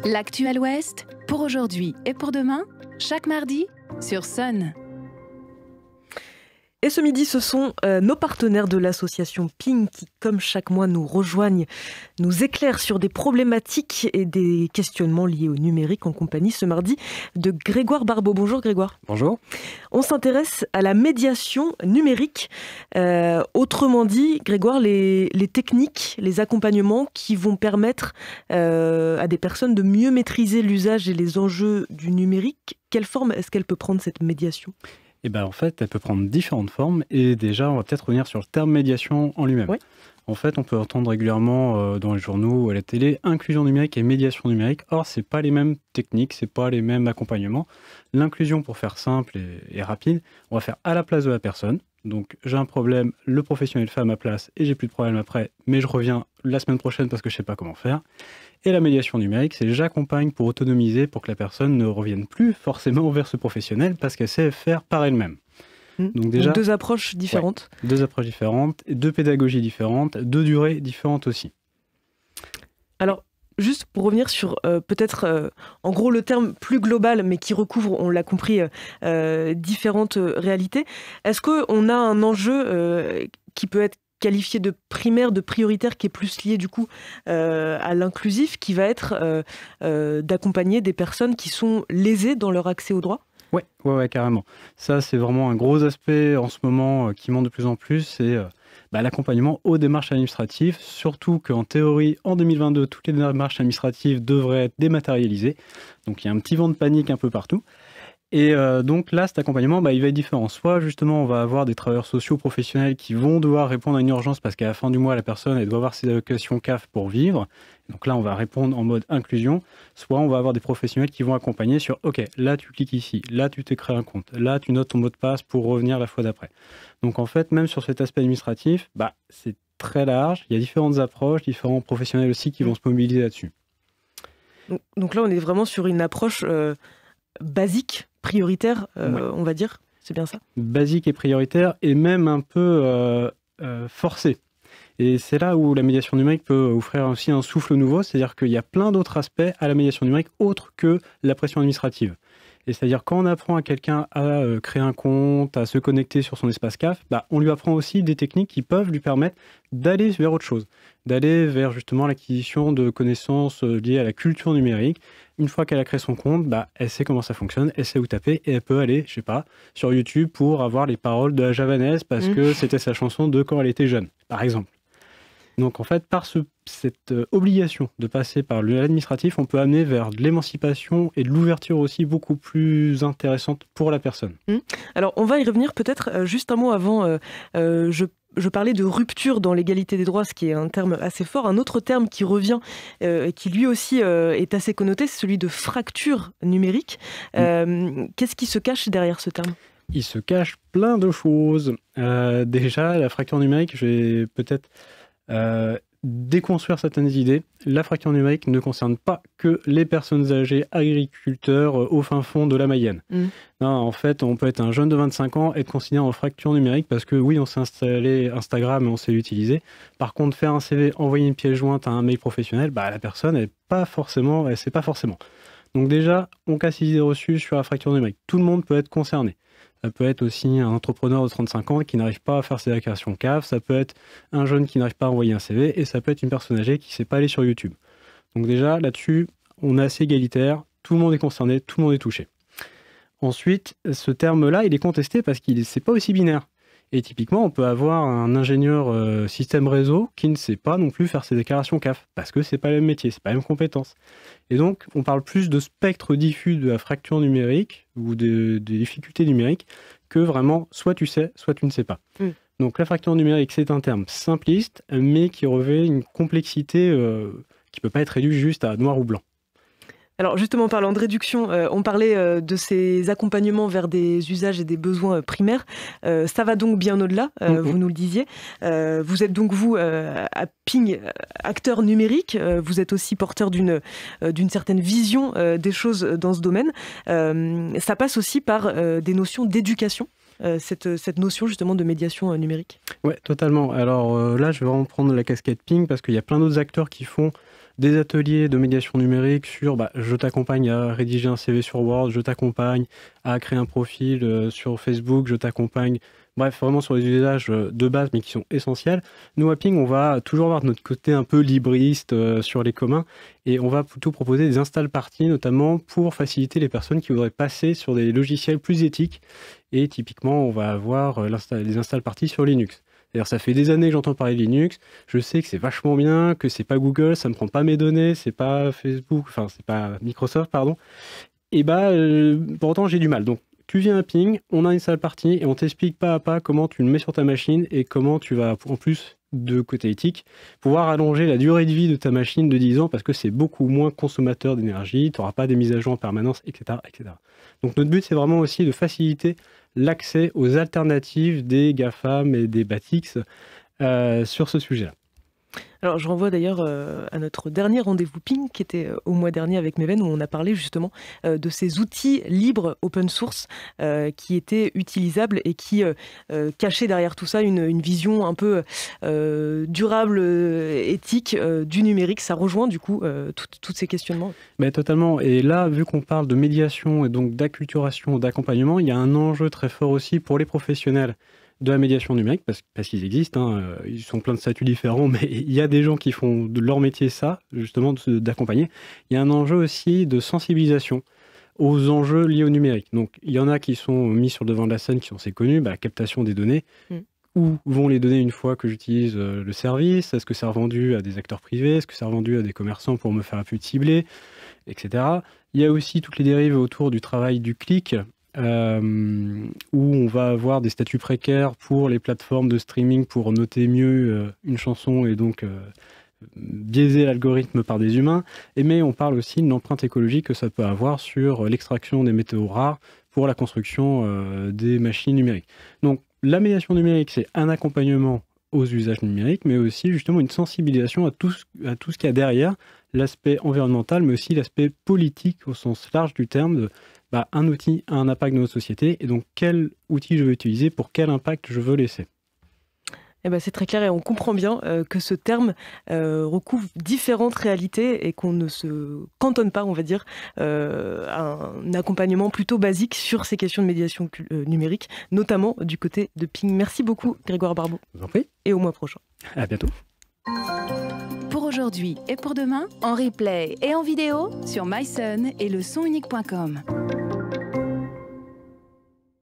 L'actuel Ouest, pour aujourd'hui et pour demain, chaque mardi sur Sun. Et ce midi, ce sont nos partenaires de l'association Ping qui, comme chaque mois, nous rejoignent, nous éclairent sur des problématiques et des questionnements liés au numérique en compagnie ce mardi de Grégoire Barbeau. Bonjour Grégoire. Bonjour. On s'intéresse à la médiation numérique. Autrement dit, Grégoire, les techniques, les accompagnements qui vont permettre à des personnes de mieux maîtriser l'usage et les enjeux du numérique. Quelle forme est-ce qu'elle peut prendre cette médiation ? Et en fait, elle peut prendre différentes formes. Et déjà, on va peut-être revenir sur le terme médiation en lui-même. Oui. En fait, on peut entendre régulièrement dans les journaux ou à la télé inclusion numérique et médiation numérique. Or, c'est pas les mêmes techniques, c'est pas les mêmes accompagnements. L'inclusion, pour faire simple et rapide, on va faire à la place de la personne. Donc, j'ai un problème, le professionnel fait à ma place et j'ai plus de problème après, mais je reviens la semaine prochaine parce que je sais pas comment faire. Et la médiation numérique, c'est j'accompagne pour autonomiser, pour que la personne ne revienne plus forcément vers ce professionnel parce qu'elle sait faire par elle-même. Donc déjà, deux approches différentes. Ouais, deux approches différentes, deux pédagogies différentes, deux durées différentes aussi. Alors, juste pour revenir sur peut-être, en gros, le terme plus global, mais qui recouvre, on l'a compris, différentes réalités. Est-ce qu'on a un enjeu qui peut être qualifié de primaire, de prioritaire, qui est plus lié du coup à l'inclusif, qui va être d'accompagner des personnes qui sont lésées dans leur accès aux droits ? Ouais, carrément. Ça, c'est vraiment un gros aspect en ce moment qui monte de plus en plus, c'est l'accompagnement aux démarches administratives, surtout qu'en théorie, en 2022, toutes les démarches administratives devraient être dématérialisées. Donc, il y a un petit vent de panique un peu partout. Et donc là, cet accompagnement, il va être différent. Soit justement, on va avoir des travailleurs sociaux professionnels qui vont devoir répondre à une urgence parce qu'à la fin du mois, la personne elle doit avoir ses allocations CAF pour vivre. Donc là, on va répondre en mode inclusion. Soit on va avoir des professionnels qui vont accompagner sur « Ok, là, tu cliques ici. Là, tu t'es créé un compte. Là, tu notes ton mot de passe pour revenir la fois d'après. » Donc en fait, même sur cet aspect administratif, c'est très large. Il y a différentes approches, différents professionnels aussi qui vont se mobiliser là-dessus. Donc là, on est vraiment sur une approche basique, prioritaire, on va dire. C'est bien ça ? Basique et prioritaire, et même un peu forcé. Et c'est là où la médiation numérique peut offrir aussi un souffle nouveau, c'est-à-dire qu'il y a plein d'autres aspects à la médiation numérique autres que la pression administrative. Et c'est-à-dire quand on apprend à quelqu'un à créer un compte, à se connecter sur son espace CAF, on lui apprend aussi des techniques qui peuvent lui permettre d'aller vers autre chose, d'aller vers justement l'acquisition de connaissances liées à la culture numérique. Une fois qu'elle a créé son compte, elle sait comment ça fonctionne, elle sait où taper et elle peut aller, je sais pas, sur YouTube pour avoir les paroles de la javanaise parce que c'était sa chanson de quand elle était jeune, par exemple. Donc en fait, par cette obligation de passer par l'administratif, on peut amener vers de l'émancipation et de l'ouverture aussi beaucoup plus intéressante pour la personne. Alors on va y revenir peut-être juste un mot avant. Je parlais de rupture dans l'égalité des droits, ce qui est un terme assez fort. Un autre terme qui revient et qui lui aussi est assez connoté, c'est celui de fracture numérique. Qu'est-ce qui se cache derrière ce terme ? Il se cache plein de choses. Déjà, la fracture numérique, je vais peut-être déconstruire certaines idées. La fracture numérique ne concerne pas que les personnes âgées, agriculteurs au fin fond de la Mayenne. Non, en fait, on peut être un jeune de 25 ans et être considéré en fracture numérique parce que oui, on s'est installé Instagram et on sait l'utiliser. Par contre, faire un CV, envoyer une pièce jointe à un mail professionnel, la personne, elle sait pas forcément. Donc déjà, on casse les idées reçues sur la fracture numérique. Tout le monde peut être concerné. Ça peut être aussi un entrepreneur de 35 ans qui n'arrive pas à faire ses déclarations CAF, ça peut être un jeune qui n'arrive pas à envoyer un CV, et ça peut être une personne âgée qui ne sait pas aller sur YouTube. Donc déjà, là-dessus, on est assez égalitaire, tout le monde est concerné, tout le monde est touché. Ensuite, ce terme-là, il est contesté parce qu'il n'est pas aussi binaire. Et typiquement, on peut avoir un ingénieur système réseau qui ne sait pas non plus faire ses déclarations CAF, parce que c'est pas le même métier, c'est pas la même compétence. Et donc, on parle plus de spectre diffus de la fracture numérique ou des difficultés numériques que vraiment, soit tu sais, soit tu ne sais pas. Donc la fracture numérique, c'est un terme simpliste, mais qui revêt une complexité qui peut pas être réduite juste à noir ou blanc. Alors justement, parlant de réduction, on parlait de ces accompagnements vers des usages et des besoins primaires. Ça va donc bien au-delà, vous nous le disiez. Vous êtes donc, vous, à Ping, acteur numérique. Vous êtes aussi porteur d'une certaine vision des choses dans ce domaine. Ça passe aussi par des notions d'éducation. Cette notion justement de médiation numérique. Ouais, totalement. Alors là, je vais vraiment prendre la casquette Ping parce qu'il y a plein d'autres acteurs qui font des ateliers de médiation numérique sur je t'accompagne à rédiger un CV sur Word, je t'accompagne à créer un profil sur Facebook, je t'accompagne. Bref, vraiment sur les usages de base, mais qui sont essentiels. Nous, Wapping, on va toujours avoir de notre côté un peu libriste sur les communs, et on va plutôt proposer des install parties, notamment pour faciliter les personnes qui voudraient passer sur des logiciels plus éthiques. Et typiquement, on va avoir les install parties sur Linux. D'ailleurs, ça fait des années que j'entends parler de Linux. Je sais que c'est vachement bien, que c'est pas Google, ça me prend pas mes données, c'est pas Facebook, enfin, c'est pas Microsoft, pardon. Et pourtant, j'ai du mal. Donc, tu viens à Ping, on a une salle partie et on t'explique pas à pas comment tu le mets sur ta machine et comment tu vas, en plus de côté éthique, pouvoir allonger la durée de vie de ta machine de 10 ans parce que c'est beaucoup moins consommateur d'énergie, tu n'auras pas des mises à jour en permanence, etc., etc. Donc notre but, c'est vraiment aussi de faciliter l'accès aux alternatives des GAFAM et des BATX sur ce sujet-là. Alors, je renvoie d'ailleurs à notre dernier rendez-vous Ping, qui était au mois dernier avec Meven, où on a parlé justement de ces outils libres open source qui étaient utilisables et qui cachaient derrière tout ça une vision un peu durable, éthique du numérique. Ça rejoint du coup tous ces questionnements. Mais totalement. Et là, vu qu'on parle de médiation et donc d'acculturation, d'accompagnement, il y a un enjeu très fort aussi pour les professionnels de la médiation numérique, parce qu'ils existent, ils sont plein de statuts différents, mais il y a des gens qui font de leur métier ça, justement, d'accompagner. Il y a un enjeu aussi de sensibilisation aux enjeux liés au numérique. Donc, il y en a qui sont mis sur le devant de la scène, qui sont assez connus, captation des données. Où vont les données une fois que j'utilise le service? Est-ce que c'est revendu à des acteurs privés? Est-ce que c'est revendu à des commerçants pour me faire un peu cibler, etc. Il y a aussi toutes les dérives autour du travail du clic, où on va avoir des statuts précaires pour les plateformes de streaming pour noter mieux une chanson et donc biaiser l'algorithme par des humains. Mais on parle aussi de l'empreinte écologique que ça peut avoir sur l'extraction des métaux rares pour la construction des machines numériques. Donc la médiation numérique, c'est un accompagnement aux usages numériques, mais aussi justement une sensibilisation à tout ce qu'il y a derrière, l'aspect environnemental, mais aussi l'aspect politique au sens large du terme. Un outil a un impact dans notre société, et donc quel outil je veux utiliser pour quel impact je veux laisser. C'est très clair et on comprend bien que ce terme recouvre différentes réalités et qu'on ne se cantonne pas, on va dire, à un accompagnement plutôt basique sur ces questions de médiation numérique, notamment du côté de Ping. Merci beaucoup Grégoire Barbeau. Je vous en prie. Et au mois prochain. À bientôt. Pour aujourd'hui et pour demain, en replay et en vidéo sur myson et lesonunique.com.